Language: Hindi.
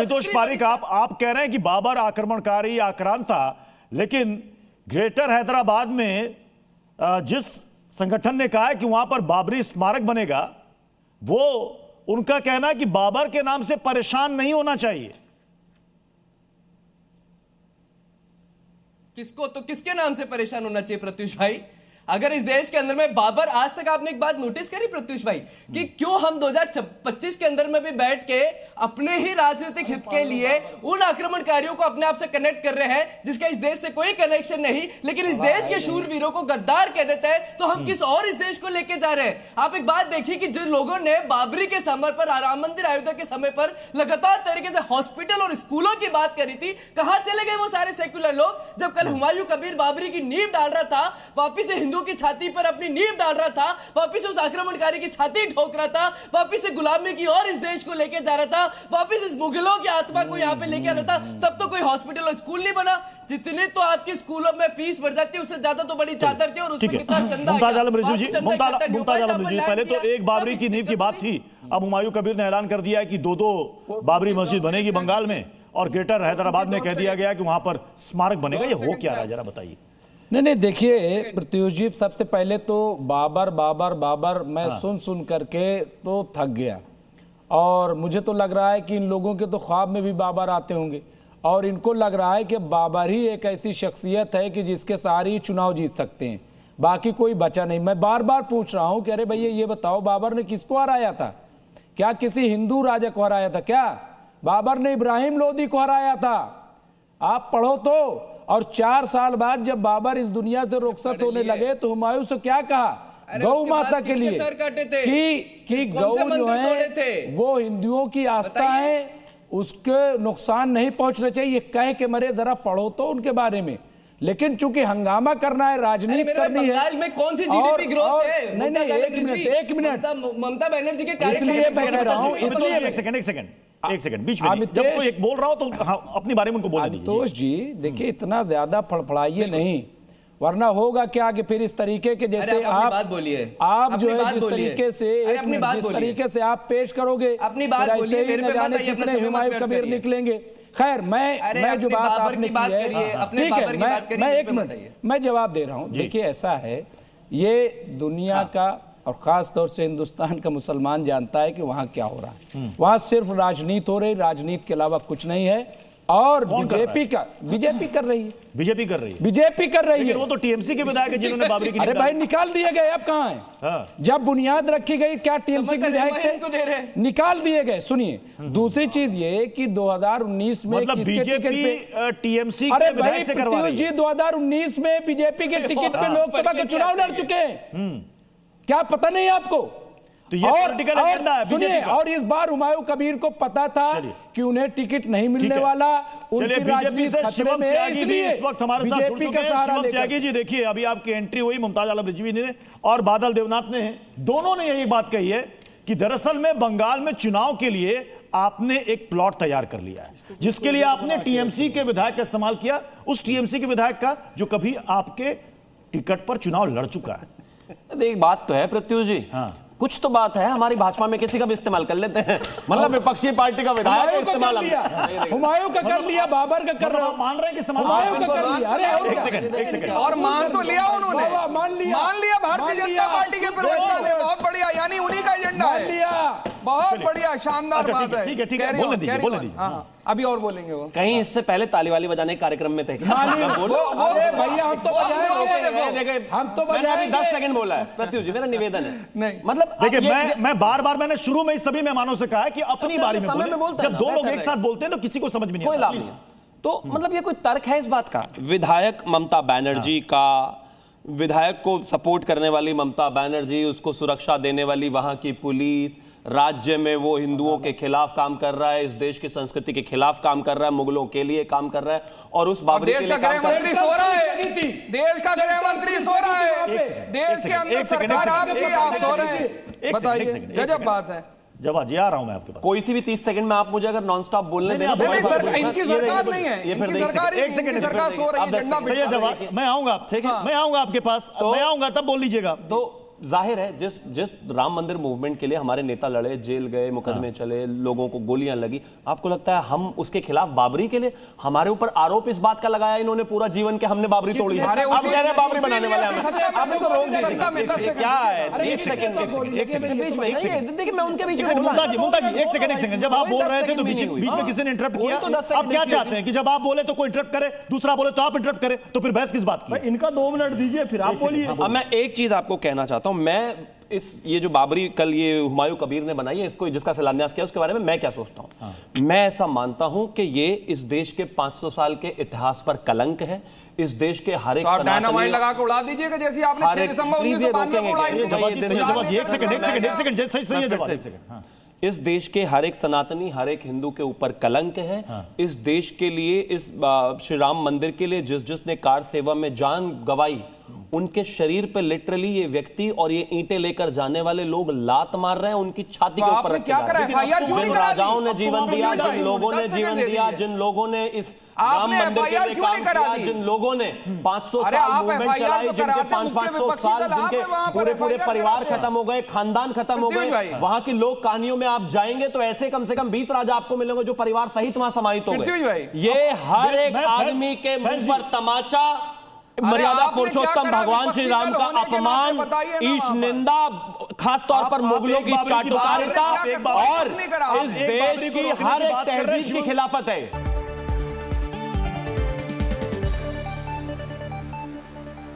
अमितोष पारिक, आप कह रहे हैं कि बाबर आक्रमणकारी आक्रांत था, लेकिन ग्रेटर हैदराबाद में जिस संगठन ने कहा है कि वहां पर बाबरी स्मारक बनेगा, वो उनका कहना है कि बाबर के नाम से परेशान नहीं होना चाहिए। किसके नाम से परेशान होना चाहिए प्रत्युष भाई? अगर इस देश के अंदर में बाबर, आज तक आपने एक बात नोटिस करी प्रत्युष भाई, कि क्यों हम 2025 के अंदर में भी बैठ के अपने ही राजनीतिक हित के लिए उन आक्रमणकारियों को अपने आप से कनेक्ट कर रहे हैं जिसका इस देश से कोई कनेक्शन नहीं, लेकिन इस देश के शूरवीरों को गद्दार कह देते हैं, तो हम किस और इस देश को लेके जा रहे हैं? आप एक बात देखिए कि जिन लोगों ने बाबरी के समय पर, राम मंदिर अयोध्या के समय पर लगातार तरीके से हॉस्पिटल और स्कूलों की बात करी थी, कहां चले गए वो सारे सेक्युलर लोग? जब कल हुमायूं कबीर बाबरी की नींव डाल रहा था, वापिस से हिंदुओं की छाती पर अपनी नींव डाल रहा था, वापिस उस आक्रमणकारी की छाती ठोक रहा था, वापिस से गुलामी की और इस देश को लेके जा रहा था, वापिस इस मुगलों की आत्मा को यहां पे लेके आ रहा था, तब तो कोई हॉस्पिटल और स्कूल नहीं बना। जितनी तो आपकी स्कूलों में फीस बढ़ जाती है, उससे ज्यादा तो बड़ी चादर थी और उसमें कितना चंदा। मुमताज आलम रिजवी जी, पहले तो एक बाबरी की नींव की बात थी, अब हुमायूं कबीर ने ऐलान कर दिया है कि दो बाबरी मस्जिद बनेगी बंगाल में, और ग्रेटर हैदराबाद में कह दिया गया कि वहां पर स्मारक बनेगा। ये हो क्या रहा है, जरा बताइए। नहीं, देखिए प्रत्युष जी, सबसे पहले तो बाबर बाबर बाबर मैं सुन करके तो थक गया, और मुझे तो लग रहा है कि इन लोगों के तो ख्वाब में भी बाबर आते होंगे, और इनको लग रहा है कि बाबर ही एक ऐसी शख्सियत है कि जिसके सहारे ही चुनाव जीत सकते हैं, बाकी कोई बचा नहीं। मैं बार बार पूछ रहा हूं कि अरे भैया ये बताओ, बाबर ने किसको हराया था? क्या किसी हिंदू राजा को हराया था क्या? बाबर ने इब्राहिम लोदी को हराया था, आप पढ़ो तो। और 4 साल बाद जब बाबर इस दुनिया से रुखसत होने लगे तो हुमायूं से क्या कहा गौ माता के लिए कि गौ जो है वो हिंदुओं की आस्था है, उसके नुकसान नहीं पहुंचना चाहिए, कह के मरे। जरा पढ़ो तो उनके बारे में। लेकिन चूंकि हंगामा करना है, राजनीति करनी है, बंगाल में कौन सी जीडीपी ग्रोथ है? नहीं, एक मिनट ममता बनर्जी के इसलिए मैं कह रहा हूं, इसलिए एक सेकंड बीच में जब कोई एक बोल रहा हो तो अपनी बारे में उनको बोलने दीजिए। अमितोष जी देखिए, इतना ज्यादा फड़फड़ाइए नहीं, वरना होगा क्या कि फिर इस तरीके के जैसे आप जो है जिस तरीके से आप पेश करोगे, अपनी बात बोलिए, मेरे पे मत आइए, अपना हुमायूं कबीर निकलेंगे। खैर, मैं जो बात आपने की है, ठीक है, मैं एक मिनट मैं जवाब दे रहा हूं। देखिए ऐसा है, ये दुनिया का और खास तौर से हिंदुस्तान का मुसलमान जानता है कि वहां क्या हो रहा है। वहां सिर्फ राजनीति हो रही, राजनीति के अलावा कुछ नहीं है। और बीजेपी कर रही है, बीजेपी कर रही है। वो तो टीएमसी के विधायक जिन्होंने बाबरी की, अरे भाई निकाल दिए गए, अब कहां है? जब बुनियाद रखी गई, क्या टीएमसी के विधायक थे? निकाल दिए गए। सुनिए, दूसरी चीज ये कि 2019 में बीजेपी टीएमसी, अरे भाई प्रत्युष जी 2019 में बीजेपी के टिकट पे लोकसभा के चुनाव लड़ चुके हैं, क्या पता नहीं आपको? तो ये पॉलिटिकल एजेंडा है सुनिए, और इस बार हुमायूं कबीर को पता था कि उन्हें टिकट नहीं मिलने वाला, उनकी राजनीति खतरे में है, इसलिए इस वक्त हमारे साथ जुड़ चुके हैं शिवम त्यागी जी। देखिए अभी आपकी एंट्री हुई, मुमताज आलम रिजवी ने और बादल देवनाथ ने, दोनों ने यही बात कही है कि दरअसल में बंगाल में चुनाव के लिए आपने एक प्लॉट तैयार कर लिया है, जिसके लिए आपने टीएमसी के विधायक का इस्तेमाल किया, उस टीएमसी के विधायक का जो कभी आपके टिकट पर चुनाव लड़ चुका है। एक बात तो है प्रत्युष जी, कुछ तो बात है, हमारी भाजपा में किसी का भी इस्तेमाल कर लेते हैं, मतलब विपक्षी पार्टी का विधायक इस्तेमाल हुमायूं का कर लिया, बाबर का कर रहा, मान रहे हैं कि हुमायूं का कर लिया। अरे एक सेकंड और मान तो लिया उन्होंने, मान लिया भारतीय जनता पार्टी के प्रवक्ता ने, बहुत बढ़िया, यानी उन्हीं का एजेंडा है, बहुत बढ़िया, शानदार बात है। ठीक है, बोलने दीजिए। अभी और बोलेंगे वो, कहीं इससे पहले ताली वाली बजाने के कार्यक्रम में थे क्या? भैया हम तो मैंने 10 सेकंड बोला है प्रत्युष जी, मेरा निवेदन है। नहीं मतलब देखिए, मैं बार मैंने शुरू में सभी मेहमानों से कहा है कि अपनी बारी में बोलते, जब दो लोग एक साथ बोलते हैं तो किसी को समझ में नहीं कोई लाभ नहीं। तो मतलब ये कोई तर्क है इस बात का? विधायक ममता बनर्जी का, विधायक को सपोर्ट करने वाली ममता बनर्जी, उसको सुरक्षा देने वाली वहां की पुलिस, राज्य में वो हिंदुओं के खिलाफ काम कर रहा है, इस देश की संस्कृति के खिलाफ काम कर रहा है, मुगलों के लिए काम कर रहा है, और उस बाबरी के लिए काम कर रहा है। देश का गृह मंत्री सो रहा है, देश के अंदर सरकार आपकी, आप सो रहे हैं, बताइए, गजब बात है। जवाब जी आ रहा हूं मैं आपके पास, कोई सी भी 30 सेकंड में आप मुझे अगर नॉन स्टॉप बोलने देना, इनकी सरकार नहीं है, इनकी सरकार सो रही है, मैं आऊंगा आपके पास, मैं आऊंगा तब बोल लीजिएगा। तो जाहिर है जिस राम मंदिर मूवमेंट के लिए हमारे नेता लड़े, जेल गए, मुकदमे चले, लोगों को गोलियां लगी, आपको लगता है हम उसके खिलाफ बाबरी के लिए, हमारे ऊपर आरोप इस बात का लगाया इन्होंने पूरा जीवन के हमने बाबरी तोड़ी है, अब कह रहे हैं बाबरी बनाने वाले हैं। आप इनको रोक दीजिए, क्या है? एक सेकंड देखिए, मैं उनके बीच में मुमताज जी एक सेकंड, जब आप बोल रहे थे तो बीच में किसी ने इंटरप्ट किया? आप क्या चाहते हैं कि जब आप बोले तो कोई इंटरप्ट करे, दूसरा बोले तो आप इंटरप्ट करें, तो फिर बहस किस बात की? इनका 2 मिनट दीजिए, फिर आप बोलिए। अब मैं एक चीज आपको कहना चाहता हूं, मैं ये जो बाबरी कल ये हुमायूं कबीर ने बनाई है, इसको जिसका शिलान्यास किया, उसके बारे में मैं क्या सोचता हूं। मैं ऐसा मानता हूं कि ये इस देश के 500 साल के इतिहास पर कलंक है। इस देश के हर एक डायनामाइट लगा के उड़ा दीजिएगा, जैसे आपने 6 दिसंबर 1992 को उड़ाई थी। एक सेकंड सही है जवाब। इस देश के हर एक सनातनी, हर एक हिंदू के ऊपर कलंक है। इस देश के लिए, इस श्री राम मंदिर के लिए जिसने कार सेवा में जान गंवाई, उनके शरीर पे लिटरली ये व्यक्ति और ये ईंटें लेकर जाने वाले लोग लात मार रहे हैं, उनकी छाती के ऊपर रख के जा रहे हैं। जिन राजाओं ने जीवन दिया, जिन लोगों ने जीवन दिया, जिन लोगों ने इस राम मंदिर के लिए काम किया, जिन लोगों ने 500 साल मूवमेंट चलाई, जिनके 500 साल, जिनके पूरे परिवार खत्म हो गए, खानदान खत्म हो गए, वहां की लोक कहानियों में आप जाएंगे तो ऐसे कम से कम 20 राजा आपको मिलेंगे जो परिवार सहित वहां समाहित हो गए। ये हर एक आदमी के मुंह पर तमाचा, मर्यादा पुरुषोत्तम भगवान श्री राम का अपमान, ईश निंदा, खासतौर पर मुगलों की चाटुकारिता और इस देश की हर एक तहजीब की खिलाफत है।